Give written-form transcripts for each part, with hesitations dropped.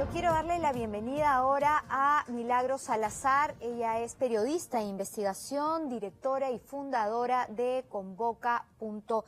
Yo quiero darle la bienvenida ahora a Milagros Salazar. Ella es periodista de investigación, directora y fundadora de Convoca.p,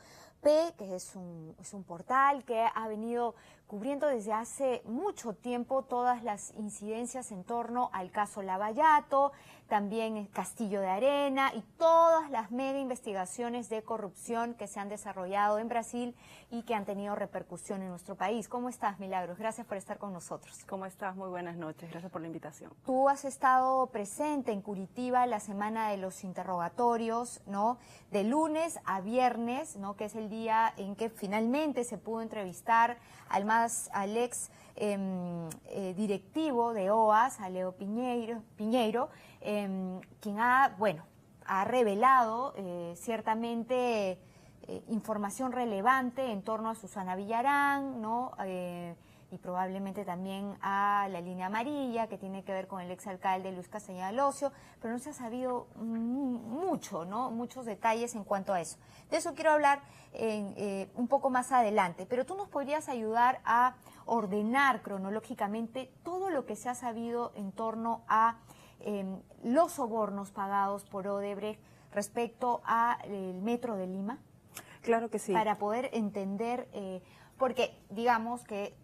que es un portal que ha venido cubriendo desde hace mucho tiempo todas las incidencias en torno al caso Lavallato, también el Castillo de Arena y todas las mega investigaciones de corrupción que se han desarrollado en Brasil y que han tenido repercusión en nuestro país. ¿Cómo estás, Milagros? Gracias por estar con nosotros. ¿Cómo estás? Muy buenas noches. Gracias por la invitación. Tú has estado presente en Curitiba la semana de los interrogatorios, ¿no? De lunes a viernes, ¿no? Que es el día en que finalmente se pudo entrevistar al ex directivo de OAS, a Leo Piñeiro, quien ha revelado ciertamente información relevante en torno a Susana Villarán, ¿no? Y probablemente también a la línea amarilla, que tiene que ver con el exalcalde Luis Castañeda Locio, pero no se ha sabido mucho, ¿no? Muchos detalles en cuanto a eso. De eso quiero hablar un poco más adelante, pero tú nos podrías ayudar a ordenar cronológicamente todo lo que se ha sabido en torno a los sobornos pagados por Odebrecht respecto al Metro de Lima. Claro que sí. Para poder entender, porque digamos que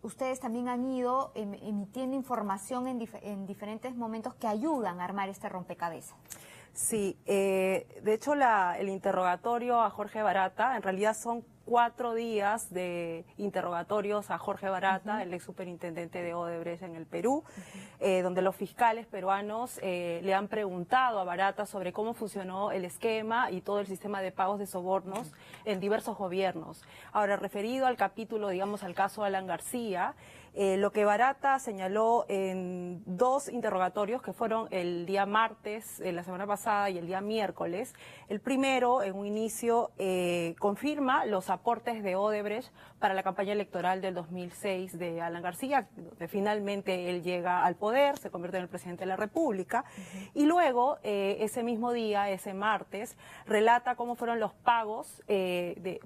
ustedes también han ido emitiendo información en diferentes momentos que ayudan a armar este rompecabezas. Sí, de hecho el interrogatorio a Jorge Barata, en realidad son 4 días de interrogatorios a Jorge Barata, el ex superintendente de Odebrecht en el Perú, donde los fiscales peruanos le han preguntado a Barata sobre cómo funcionó el esquema y todo el sistema de pagos de sobornos en diversos gobiernos. Ahora, referido al capítulo, digamos, al caso Alan García, lo que Barata señaló en 2 interrogatorios, que fueron el día martes, la semana pasada, y el día miércoles. El primero, en un inicio, confirma los aportes de Odebrecht para la campaña electoral del 2006 de Alan García, donde finalmente él llega al poder, se convierte en el presidente de la República, y luego, ese mismo día, ese martes, relata cómo fueron los pagos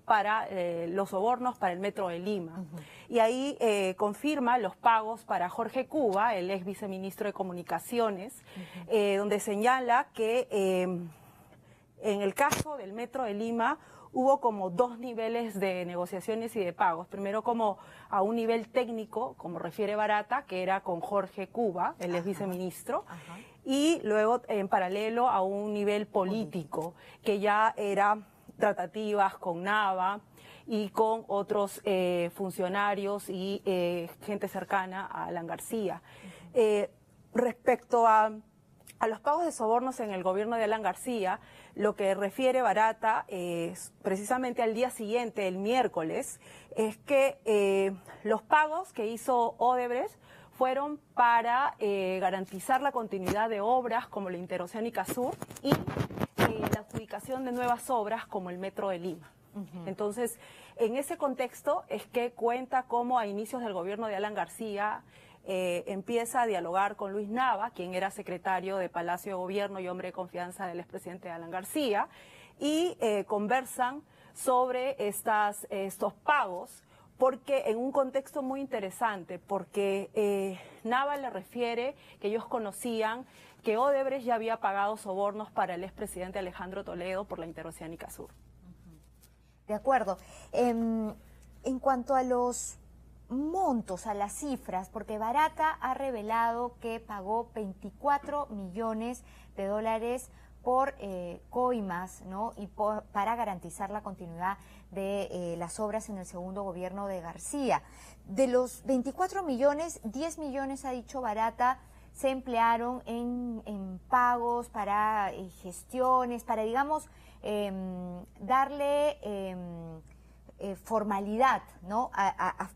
para los sobornos para el Metro de Lima. Y ahí confirma los pagos para Jorge Cuba, el ex viceministro de Comunicaciones, donde señala que en el caso del Metro de Lima hubo como 2 niveles de negociaciones y de pagos. Primero como a un nivel técnico, como refiere Barata, que era con Jorge Cuba, el ex viceministro, y luego en paralelo a un nivel político, que ya era tratativas con Nava y con otros funcionarios y gente cercana a Alan García. Respecto a los pagos de sobornos en el gobierno de Alan García, lo que refiere Barata es precisamente al día siguiente, el miércoles, es que los pagos que hizo Odebrecht fueron para garantizar la continuidad de obras como la Interoceánica Sur y la adjudicación de nuevas obras como el Metro de Lima. Entonces, en ese contexto es que cuenta cómo a inicios del gobierno de Alan García empieza a dialogar con Luis Nava, quien era secretario de Palacio de Gobierno y hombre de confianza del expresidente Alan García, y conversan sobre estos pagos, porque en un contexto muy interesante, porque Nava le refiere que ellos conocían que Odebrecht ya había pagado sobornos para el expresidente Alejandro Toledo por la Interoceánica Sur. De acuerdo. En cuanto a los montos, a las cifras, porque Barata ha revelado que pagó 24 millones de dólares por coimas, ¿no? Y para garantizar la continuidad de las obras en el segundo gobierno de García. De los 24 millones, 10 millones, ha dicho Barata, se emplearon en pagos para gestiones, para, digamos, darle formalidad, ¿no?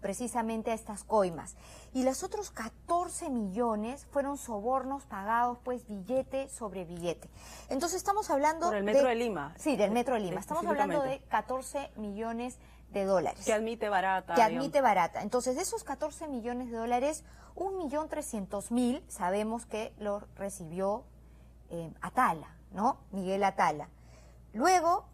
Precisamente a estas coimas. Y los otros 14 millones fueron sobornos pagados, pues, billete sobre billete. Entonces estamos hablando por el Metro de Lima. Sí, del Metro de Lima. Estamos hablando de 14 millones de dólares. Que admite Barata. Que admite Barata. Entonces, de esos 14 millones de dólares, 1.300.000 sabemos que lo recibió Atala, ¿no? Miguel Atala. Luego,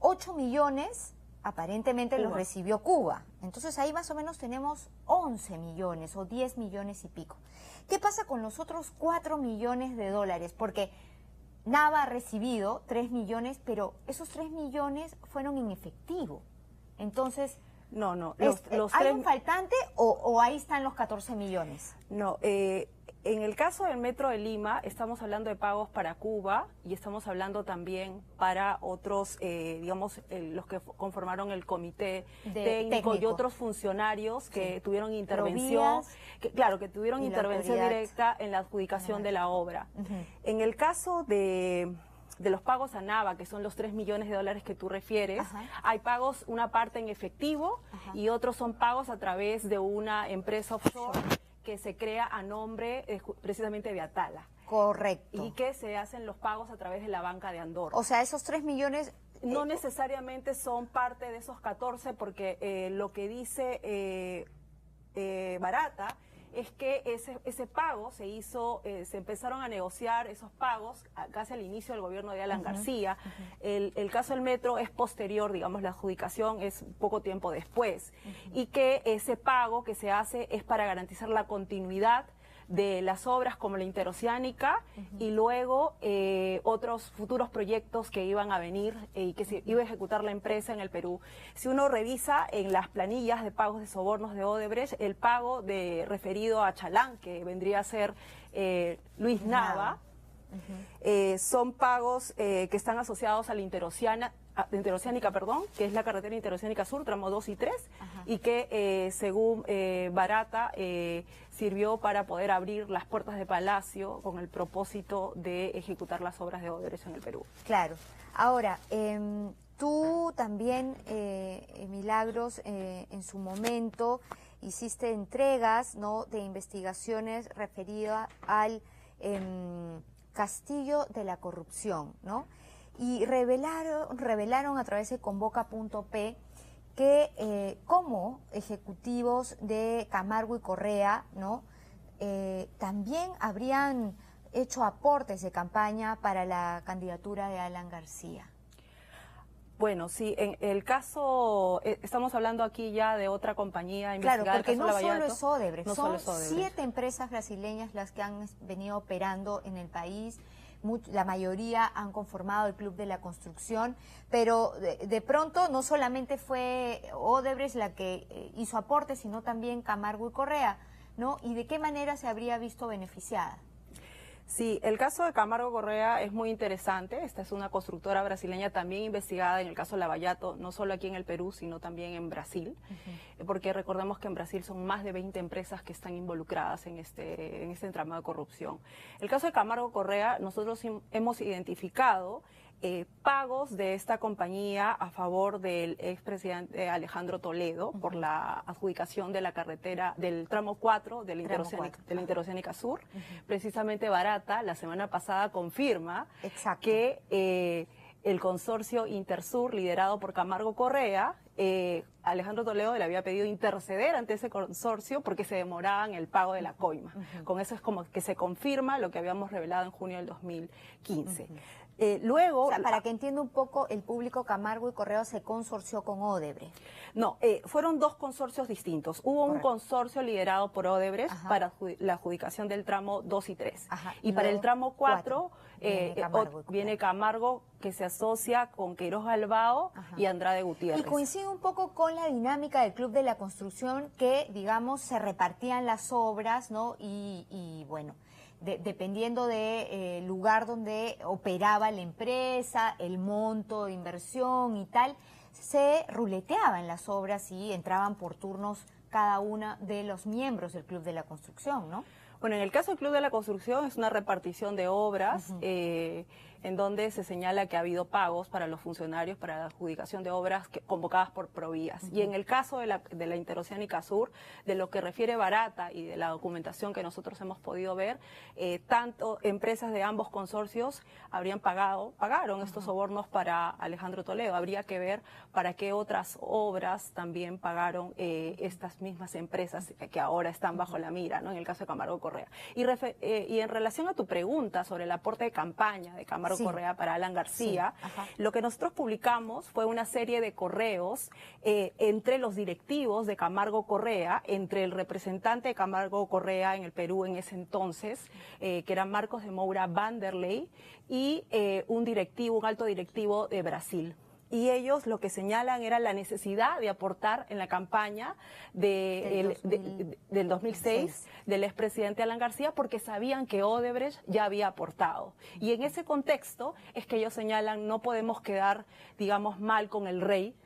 8 millones aparentemente los Cuba. recibió Cuba. Entonces ahí más o menos tenemos 11 millones o 10 millones y pico. ¿Qué pasa con los otros 4 millones de dólares? Porque Nava ha recibido 3 millones, pero esos 3 millones fueron en efectivo. Entonces, No, no. ¿hay un faltante o ahí están los 14 millones? No, en el caso del Metro de Lima estamos hablando de pagos para Cuba y estamos hablando también para otros, digamos, los que conformaron el comité técnico y otros funcionarios que tuvieron intervención, que tuvieron intervención directa en la adjudicación de la obra. En el caso de los pagos a Nava, que son los 3 millones de dólares que tú refieres, hay pagos, una parte en efectivo y otros son pagos a través de una empresa offshore que se crea a nombre precisamente de Atala. Correcto. Y que se hacen los pagos a través de la banca de Andorra. O sea, esos 3 millones... No necesariamente son parte de esos 14 porque lo que dice Barata es que ese pago se hizo, se empezaron a negociar esos pagos casi al inicio del gobierno de Alan García. El caso del metro es posterior, digamos, la adjudicación es poco tiempo después. Y que ese pago que se hace es para garantizar la continuidad de las obras como la interoceánica y luego otros futuros proyectos que iban a venir y que se iba a ejecutar la empresa en el Perú. Si uno revisa en las planillas de pagos de sobornos de Odebrecht, el pago referido a Chalán, que vendría a ser Luis Nava, son pagos que están asociados a la interoceánica, que es la carretera interoceánica sur, tramo 2 y 3, y que según Barata sirvió para poder abrir las puertas de Palacio con el propósito de ejecutar las obras de Odebrecht en el Perú. Claro. Ahora, tú también, Milagros, en su momento hiciste entregas, ¿no?, de investigaciones referidas al castillo de la corrupción, ¿no? Y revelaron a través de Convoca.p que como ejecutivos de Camargo y Correa, ¿no?, también habrían hecho aportes de campaña para la candidatura de Alan García. Bueno, sí, en el caso, estamos hablando aquí ya de otra compañía investigada. Claro, porque no Lavallato, solo es Odebrecht, no son solo es Odebrecht. 7 empresas brasileñas las que han venido operando en el país. La mayoría han conformado el Club de la Construcción, pero de pronto no solamente fue Odebrecht la que hizo aportes, sino también Camargo y Correa, ¿no? ¿Y de qué manera se habría visto beneficiada? Sí, el caso de Camargo Correa es muy interesante. Esta es una constructora brasileña también investigada en el caso Lavallato, no solo aquí en el Perú, sino también en Brasil, porque recordemos que en Brasil son más de 20 empresas que están involucradas en este entramado de corrupción. El caso de Camargo Correa, nosotros hemos identificado pagos de esta compañía a favor del expresidente Alejandro Toledo por la adjudicación de la carretera del tramo 4 de la Interoceánica Sur. Precisamente Barata la semana pasada confirma que el consorcio Intersur, liderado por Camargo Correa, Alejandro Toledo le había pedido interceder ante ese consorcio porque se demoraba en el pago de la coima. Con eso es como que se confirma lo que habíamos revelado en junio del 2015. Luego, o sea, para que entienda un poco el público, Camargo y Correa se consorció con Odebrecht. No, fueron dos consorcios distintos. Hubo un consorcio liderado por Odebrecht para la adjudicación del tramo 2 y 3. Y para el tramo 4 viene Camargo, que se asocia con Queiroz Galbao y Andrade Gutiérrez. Y coincide un poco con la dinámica del Club de la Construcción, que, digamos, se repartían las obras, ¿no? Y bueno, dependiendo del lugar donde operaba la empresa, el monto de inversión y tal, se ruleteaban las obras y entraban por turnos cada uno de los miembros del Club de la Construcción, ¿no? Bueno, en el caso del Club de la Construcción es una repartición de obras en donde se señala que ha habido pagos para los funcionarios para la adjudicación de obras convocadas por Provías. Y en el caso de la Interoceánica Sur, de lo que refiere Barata y de la documentación que nosotros hemos podido ver, tanto empresas de ambos consorcios pagaron estos sobornos para Alejandro Toledo. Habría que ver para qué otras obras también pagaron estas mismas empresas que ahora están bajo la mira, ¿no? En el caso de Camargo Correa. Y en relación a tu pregunta sobre el aporte de campaña de Camargo Sí. Correa para Alan García, Sí, ajá. lo que nosotros publicamos fue una serie de correos entre los directivos de Camargo Correa, entre el representante de Camargo Correa en el Perú en ese entonces, que era Marcos de Moura Vanderlei, y un alto directivo de Brasil. Y ellos lo que señalan era la necesidad de aportar en la campaña del 2006 del expresidente Alan García, porque sabían que Odebrecht ya había aportado. Y en ese contexto es que ellos señalan: no podemos quedar, digamos, mal con el rey,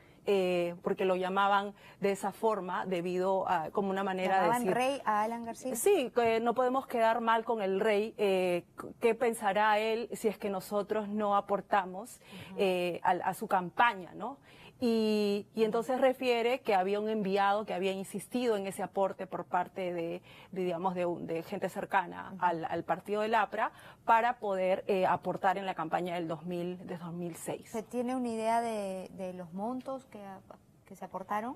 porque lo llamaban de esa forma debido a, como una manera de ¿Llamaban decir... rey a Alan García? Sí, que no podemos quedar mal con el rey. ¿Qué pensará él si es que nosotros no aportamos a su campaña, ¿no? Y entonces refiere que había un enviado que había insistido en ese aporte por parte de gente cercana al partido del APRA para poder aportar en la campaña de 2006. ¿Se tiene una idea de los montos que se aportaron?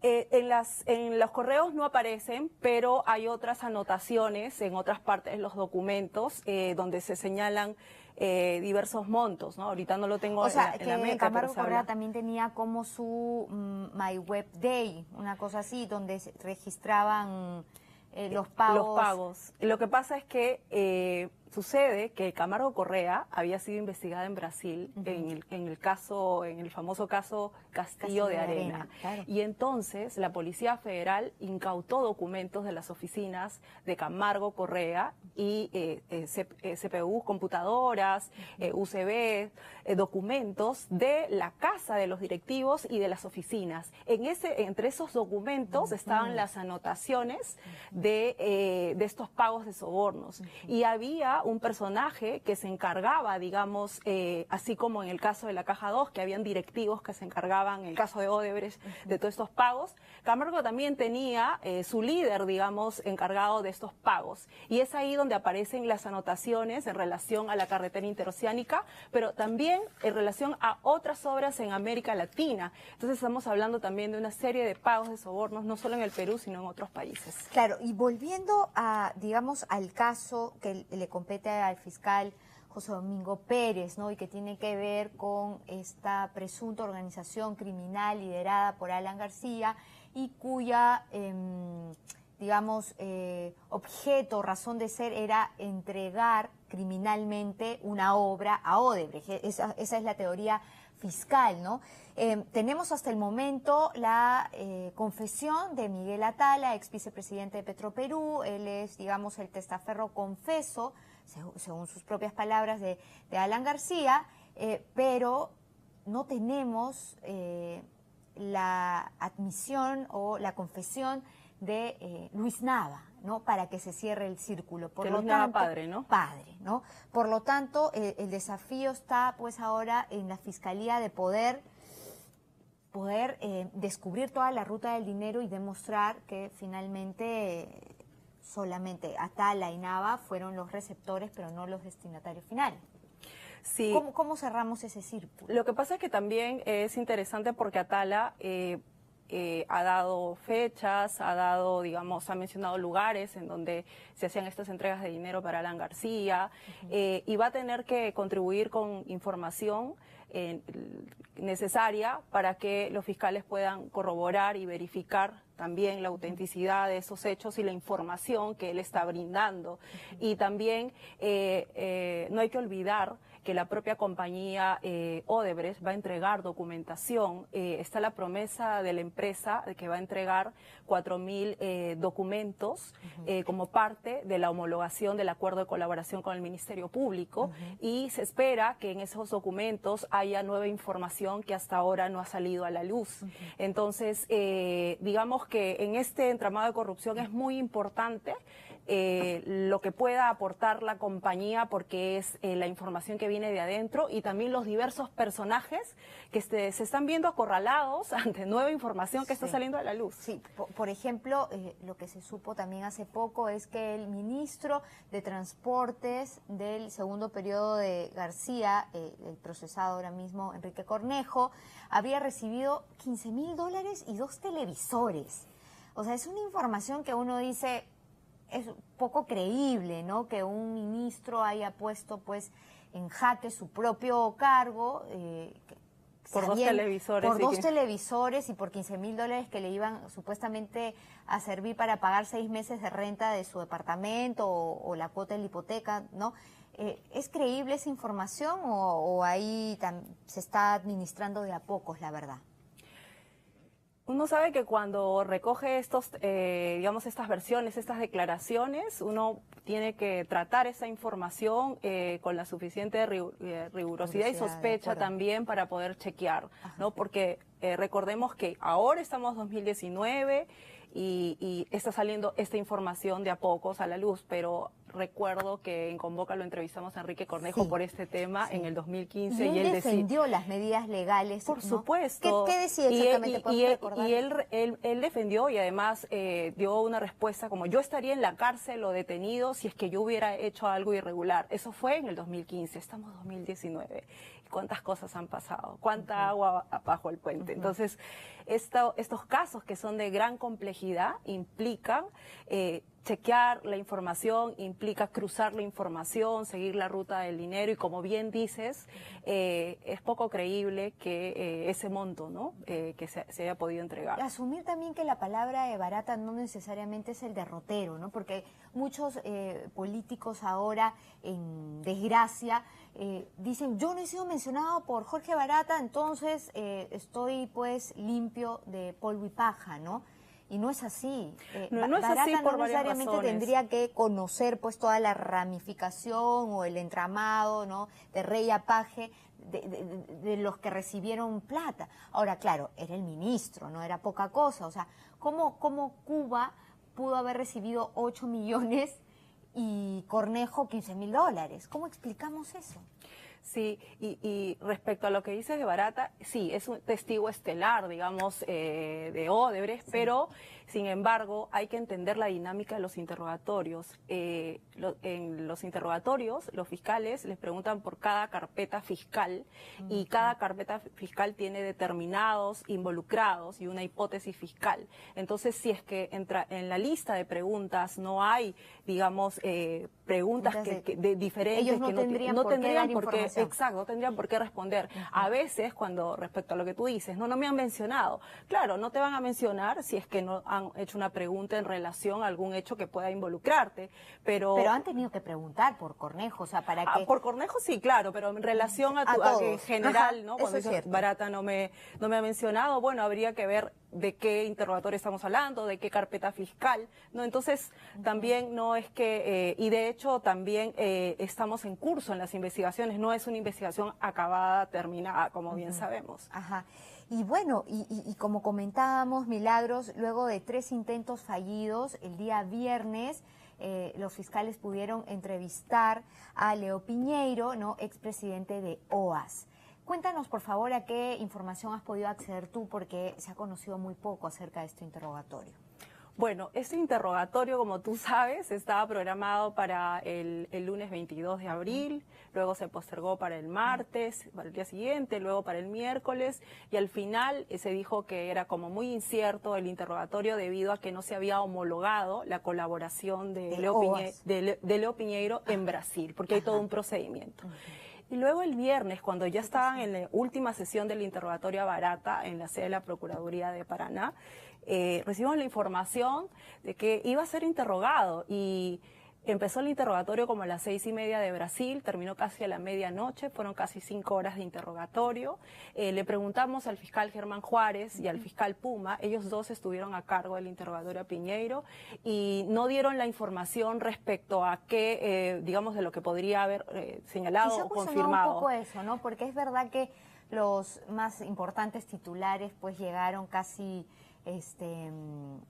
En los correos no aparecen, pero hay otras anotaciones en otras partes de los documentos donde se señalan diversos montos, ¿no? Ahorita no lo tengo O sea, en la mente, Camargo pero se Correa habla. también tenía como su My Web Day, una cosa así, donde se registraban los pagos. Los pagos. Lo que pasa es que sucede que Camargo Correa había sido investigada en Brasil en el famoso caso Castillo de Arena. Claro. Y entonces la Policía Federal incautó documentos de las oficinas de Camargo Correa y CPU, computadoras, UCB, documentos de la casa de los directivos y de las oficinas. Entre esos documentos estaban las anotaciones de estos pagos de sobornos. Y había un personaje que se encargaba, digamos, así como en el caso de la Caja 2, que habían directivos que se encargaban, en el caso de Odebrecht, de todos estos pagos. Camargo también tenía su líder, digamos, encargado de estos pagos. Y es ahí donde aparecen las anotaciones en relación a la carretera interoceánica, pero también en relación a otras obras en América Latina. Entonces estamos hablando también de una serie de pagos de sobornos, no solo en el Perú, sino en otros países. Claro, y volviendo a, digamos, al caso que le compete al fiscal José Domingo Pérez, ¿no? Y que tiene que ver con esta presunta organización criminal liderada por Alan García y cuya, digamos, objeto, razón de ser era entregar criminalmente una obra a Odebrecht. Esa es la teoría fiscal, ¿no? Tenemos hasta el momento la confesión de Miguel Atala, ex vicepresidente de Petroperú. Él es, digamos, el testaferro confeso, según sus propias palabras, de Alan García, pero no tenemos la admisión o la confesión de Luis Nava, ¿no? Para que se cierre el círculo. Por lo tanto, padre, ¿no? Padre, ¿no? Por lo tanto, el desafío está pues ahora en la Fiscalía de poder descubrir toda la ruta del dinero y demostrar que finalmente solamente Atala y Nava fueron los receptores, pero no los destinatarios finales. Sí. ¿Cómo cerramos ese círculo? Lo que pasa es que también es interesante porque Atala ha dado fechas, ha mencionado lugares en donde se hacían estas entregas de dinero para Alan García, y va a tener que contribuir con información necesaria para que los fiscales puedan corroborar y verificar también la autenticidad de esos hechos y la información que él está brindando. Y también no hay que olvidar que la propia compañía Odebrecht va a entregar documentación. Está la promesa de la empresa de que va a entregar 4.000 documentos como parte de la homologación del acuerdo de colaboración con el Ministerio Público, y se espera que en esos documentos haya nueva información que hasta ahora no ha salido a la luz. Entonces, digamos que en este entramado de corrupción es muy importante lo que pueda aportar la compañía, porque es la información que viene de adentro, y también los diversos personajes que se están viendo acorralados ante nueva información que está saliendo a la luz. Sí, por ejemplo, lo que se supo también hace poco es que el ministro de Transportes del segundo periodo de García, el procesado ahora mismo Enrique Cornejo, había recibido $15.000 y 2 televisores. O sea, es una información que uno dice, es poco creíble, ¿no? Que un ministro haya puesto, pues, en jaque su propio cargo, por dos televisores. Por dos televisores y por $15,000 que le iban supuestamente a servir para pagar 6 meses de renta de su departamento o la cuota de la hipoteca, ¿no? ¿Es creíble esa información o ahí se está administrando de a pocos, la verdad? Uno sabe que cuando recoge digamos, estas versiones, estas declaraciones, uno tiene que tratar esa información con la suficiente rigurosidad y sospecha también para poder chequear, ¿no? Porque recordemos que ahora estamos en 2019 y está saliendo esta información de a pocos a la luz, pero recuerdo que en Convoca lo entrevistamos a Enrique Cornejo por este tema en el 2015. Y él defendió las medidas legales. Por ¿no? supuesto. ¿Qué decía exactamente? Y él defendió y además dio una respuesta como: yo estaría en la cárcel o detenido si es que yo hubiera hecho algo irregular. Eso fue en el 2015, estamos en 2019. ¿Cuántas cosas han pasado? ¿Cuánta agua bajo el puente? Entonces, estos casos que son de gran complejidad implican chequear la información, implica cruzar la información, seguir la ruta del dinero y, como bien dices, es poco creíble que ese monto, ¿no? Que se haya podido entregar. Asumir también que la palabra de Barata no necesariamente es el derrotero, ¿no? Porque muchos políticos ahora, en desgracia, dicen: yo no he sido mencionado por Jorge Barata, entonces estoy pues limpio de polvo y paja, ¿no? Y no es así. No es así por varias necesariamente razones. tendría que conocer pues toda la ramificación o el entramado, ¿no? De rey a paje de los que recibieron plata. Ahora, claro, era el ministro, no era poca cosa. O sea, ¿cómo Cuba pudo haber recibido 8 millones y Cornejo $15,000? ¿Cómo explicamos eso? Sí, y respecto a lo que dices de Barata, sí, es un testigo estelar, digamos, de Odebrecht, pero sin embargo hay que entender la dinámica de los interrogatorios. En los interrogatorios, los fiscales les preguntan por cada carpeta fiscal y cada carpeta fiscal tiene determinados involucrados y una hipótesis fiscal. Entonces, si es que en la lista de preguntas no hay, digamos, preguntas diferentes, ellos no tendrían por qué, exacto, no tendrían por qué responder. A veces, cuando respecto a lo que tú dices, no me han mencionado. Claro, no te van a mencionar si es que no han hecho una pregunta en relación a algún hecho que pueda involucrarte, pero han tenido que preguntar por Cornejo, o sea, para que... Por Cornejo sí, claro, pero en relación a que en general, ¿no? Cuando dices Barata no me ha mencionado, bueno, habría que ver de qué interrogatorio estamos hablando, de qué carpeta fiscal, ¿no? Entonces, también no es que, y de hecho también estamos en curso en las investigaciones, no es una investigación acabada, terminada, como bien sabemos. Ajá. Y bueno, y como comentábamos, Milagros, luego de 3 intentos fallidos, el día viernes, los fiscales pudieron entrevistar a Leo Piñeiro, ¿no? Expresidente de OAS. Cuéntanos, por favor, a qué información has podido acceder tú, porque se ha conocido muy poco acerca de este interrogatorio. Bueno, este interrogatorio, como tú sabes, estaba programado para el lunes 22 de abril, luego se postergó para el martes, para el día siguiente, luego para el miércoles, y al final se dijo que era como muy incierto el interrogatorio debido a que no se había homologado la colaboración de Leo Piñeiro en Brasil, porque hay todo un procedimiento. Y luego el viernes, cuando ya estaban en la última sesión del interrogatorio a Barata, en la sede de la Procuraduría de Paraná, recibimos la información de que iba a ser interrogado y empezó el interrogatorio como a las 6:30 de Brasil, terminó casi a la medianoche, fueron casi 5 horas de interrogatorio. Le preguntamos al fiscal Germán Juárez y al fiscal Puma, ellos dos estuvieron a cargo del interrogatorio a Piñeiro y no dieron la información respecto a qué, digamos, de lo que podría haber señalado o confirmado. Un poco eso, ¿no? Porque es verdad que los más importantes titulares pues llegaron casi en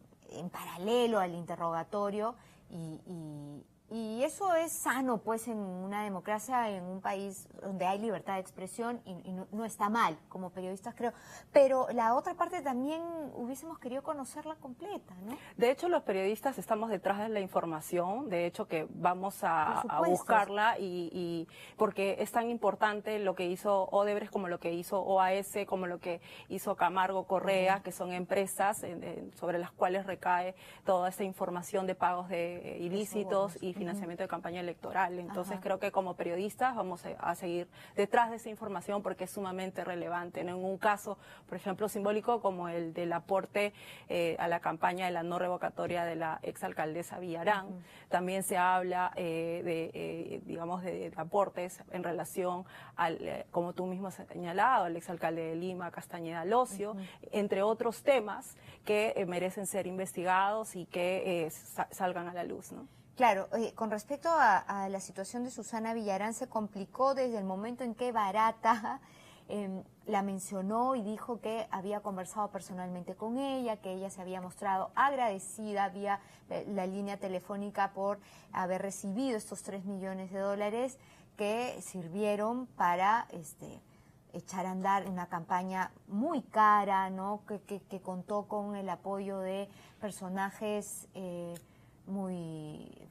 paralelo al interrogatorio y Y eso es sano, pues, en una democracia, en un país donde hay libertad de expresión y no está mal, como periodistas creo. Pero la otra parte también hubiésemos querido conocerla completa, ¿no? De hecho, los periodistas estamos detrás de la información, de hecho que vamos a buscarla y porque es tan importante lo que hizo Odebrecht como lo que hizo OAS, como lo que hizo Camargo Correa, que son empresas sobre las cuales recae toda esta información de pagos de ilícitos y financiamiento de campaña electoral. Entonces creo que como periodistas vamos a seguir detrás de esa información porque es sumamente relevante, ¿no? En un caso, por ejemplo, simbólico como el del aporte a la campaña de la no revocatoria de la exalcaldesa Villarán, también se habla digamos, de aportes en relación al, como tú mismo has señalado, al exalcalde de Lima, Castañeda Locio, entre otros temas que merecen ser investigados y que salgan a la luz, ¿no? Claro, con respecto a la situación de Susana Villarán, se complicó desde el momento en que Barata la mencionó y dijo que había conversado personalmente con ella, que ella se había mostrado agradecida vía la línea telefónica por haber recibido estos 3 millones de dólares que sirvieron para echar a andar una campaña muy cara, ¿no? Que contó con el apoyo de personajes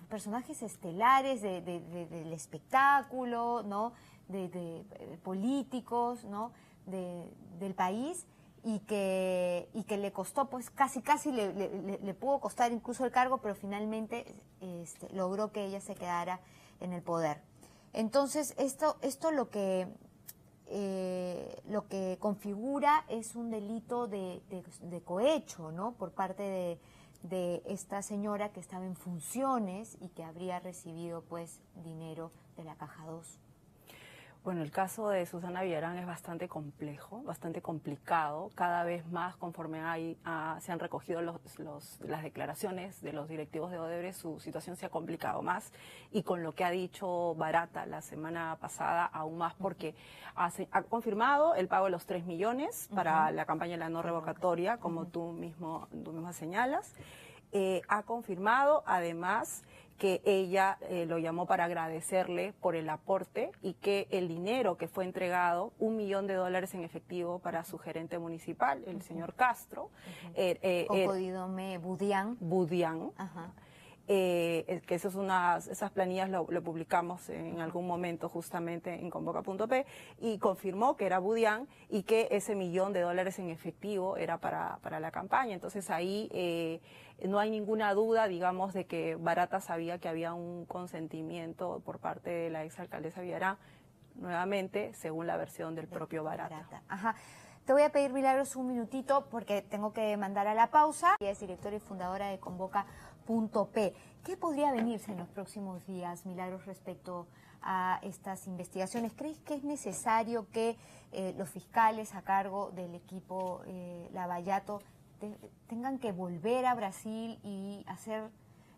personajes estelares del espectáculo, ¿no? De políticos, ¿no? Del país y que le costó, pues casi le pudo costar incluso el cargo, pero finalmente logró que ella se quedara en el poder. Entonces esto lo que configura es un delito de cohecho, ¿no? Por parte de esta señora que estaba en funciones y que habría recibido pues dinero de la Caja 2. Bueno, el caso de Susana Villarán es bastante complejo, bastante complicado. Cada vez más, conforme se han recogido las declaraciones de los directivos de Odebrecht, su situación se ha complicado más. Y con lo que ha dicho Barata la semana pasada, aún más, porque ha confirmado el pago de los 3 millones para la campaña de la no revocatoria, como tú mismo señalas. Ha confirmado, además, que ella lo llamó para agradecerle por el aporte y que el dinero que fue entregado, $1 millón en efectivo para su gerente municipal, el señor Castro. Cocodidome Budián. Que esas planillas lo publicamos en algún momento justamente en Convoca.p y confirmó que era Budián y que ese $1 millón en efectivo era para la campaña. Entonces ahí no hay ninguna duda, digamos, de que Barata sabía que había un consentimiento por parte de la exalcaldesa Villarán, nuevamente según la versión del propio Barata. Ajá. Te voy a pedir, Milagros, un minutito porque tengo que mandar a la pausa. Ella es directora y fundadora de Convoca.p. ¿Qué podría venirse en los próximos días, Milagros, respecto a estas investigaciones? ¿Crees que es necesario que los fiscales a cargo del equipo Lavallato tengan que volver a Brasil y hacer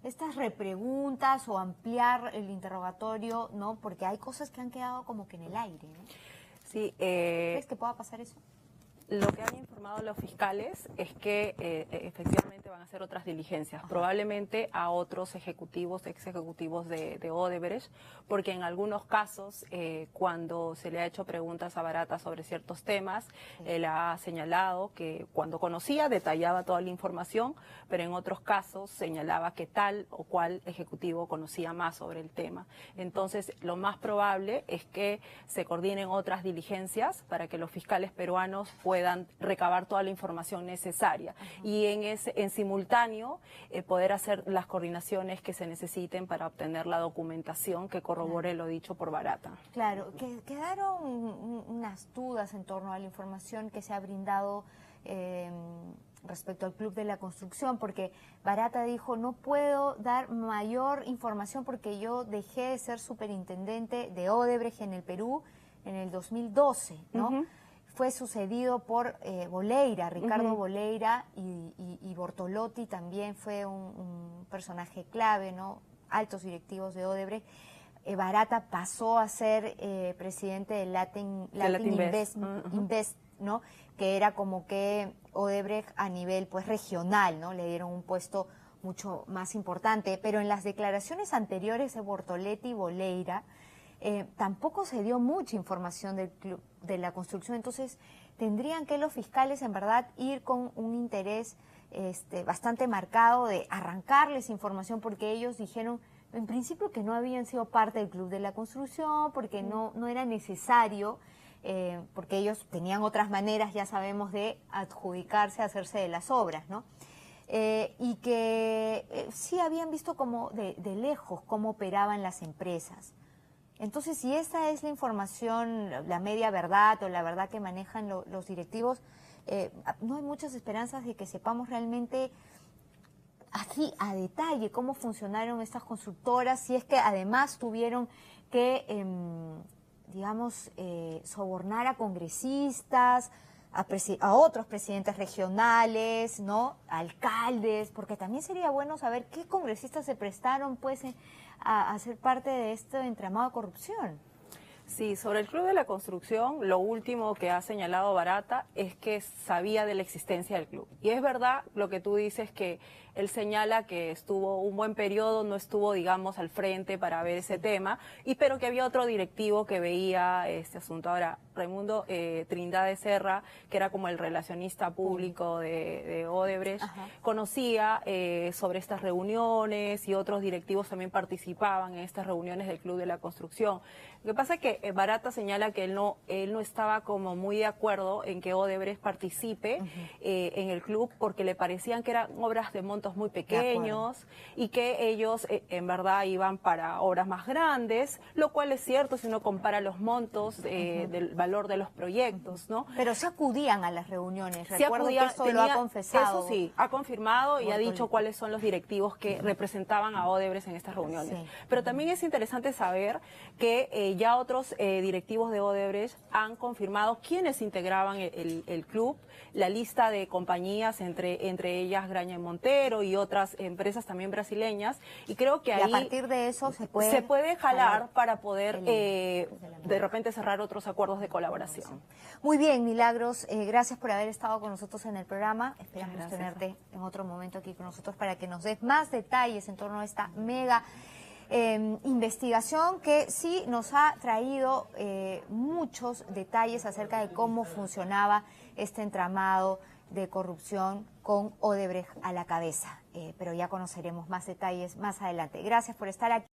estas repreguntas o ampliar el interrogatorio, ¿no? Porque hay cosas que han quedado como que en el aire, ¿no? Sí, ¿Crees que pueda pasar eso? Lo que han informado los fiscales es que efectivamente van a hacer otras diligencias, probablemente a otros ejecutivos, ex ejecutivos de Odebrecht, porque en algunos casos, cuando se le ha hecho preguntas a Barata sobre ciertos temas, él ha señalado que cuando conocía detallaba toda la información, pero en otros casos señalaba que tal o cual ejecutivo conocía más sobre el tema. Entonces, lo más probable es que se coordinen otras diligencias para que los fiscales peruanos puedan recabar toda la información necesaria y en simultáneo poder hacer las coordinaciones que se necesiten para obtener la documentación que corrobore lo dicho por Barata. Claro, quedaron unas dudas en torno a la información que se ha brindado respecto al Club de la Construcción, porque Barata dijo, no puedo dar mayor información porque yo dejé de ser superintendente de Odebrecht en el Perú en el 2012, ¿no? Fue sucedido por Boleira, Ricardo Boleira y Bortolotti también fue un personaje clave, ¿no? Altos directivos de Odebrecht. Barata pasó a ser presidente de Latin Invest, ¿no? Que era como que Odebrecht a nivel pues regional, ¿no? Le dieron un puesto mucho más importante, pero en las declaraciones anteriores de Bortoletti y Boleira tampoco se dio mucha información del Club de la Construcción, entonces tendrían que los fiscales en verdad ir con un interés bastante marcado de arrancarles información, porque ellos dijeron en principio que no habían sido parte del Club de la Construcción, porque no era necesario, porque ellos tenían otras maneras, ya sabemos, de adjudicarse, hacerse de las obras, ¿no? Y que sí habían visto como de lejos cómo operaban las empresas. Entonces, si esta es la información, la media verdad o la verdad que manejan los directivos, no hay muchas esperanzas de que sepamos realmente así a detalle cómo funcionaron estas constructoras, si es que además tuvieron que, digamos, sobornar a congresistas, a otros presidentes regionales, ¿no? Alcaldes, porque también sería bueno saber qué congresistas se prestaron, pues, a ser parte de este entramado de corrupción. Sí, sobre el Club de la Construcción, lo último que ha señalado Barata es que sabía de la existencia del club. Y es verdad lo que tú dices, que él señala que estuvo un buen periodo, no estuvo, digamos, al frente para ver ese tema, pero que había otro directivo que veía este asunto. Ahora, Raimundo Trindade Serra, que era como el relacionista público de Odebrecht, conocía sobre estas reuniones, y otros directivos también participaban en estas reuniones del Club de la Construcción. Lo que pasa es que Barata señala que él no estaba como muy de acuerdo en que Odebrecht participe en el club, porque le parecían que eran obras de montos muy pequeños y que ellos en verdad iban para obras más grandes, lo cual es cierto si uno compara los montos del valor de los proyectos, ¿no? Pero se acudían a las reuniones, recuerdo que eso lo ha confesado. Eso sí, ha confirmado y ha dicho cuáles son los directivos que representaban a Odebrecht en estas reuniones. Sí. Pero también es interesante saber que ya otros directivos de Odebrecht han confirmado quiénes integraban el club, la lista de compañías, entre ellas Graña y Montero y otras empresas también brasileñas, y creo que ahí a partir de eso se puede jalar para poder de repente cerrar otros acuerdos de colaboración. Muy bien, Milagros, gracias por haber estado con nosotros en el programa. Esperamos tenerte en otro momento aquí con nosotros para que nos des más detalles en torno a esta mega investigación que sí nos ha traído muchos detalles acerca de cómo funcionaba este entramado de corrupción con Odebrecht a la cabeza. Pero ya conoceremos más detalles más adelante. Gracias por estar aquí.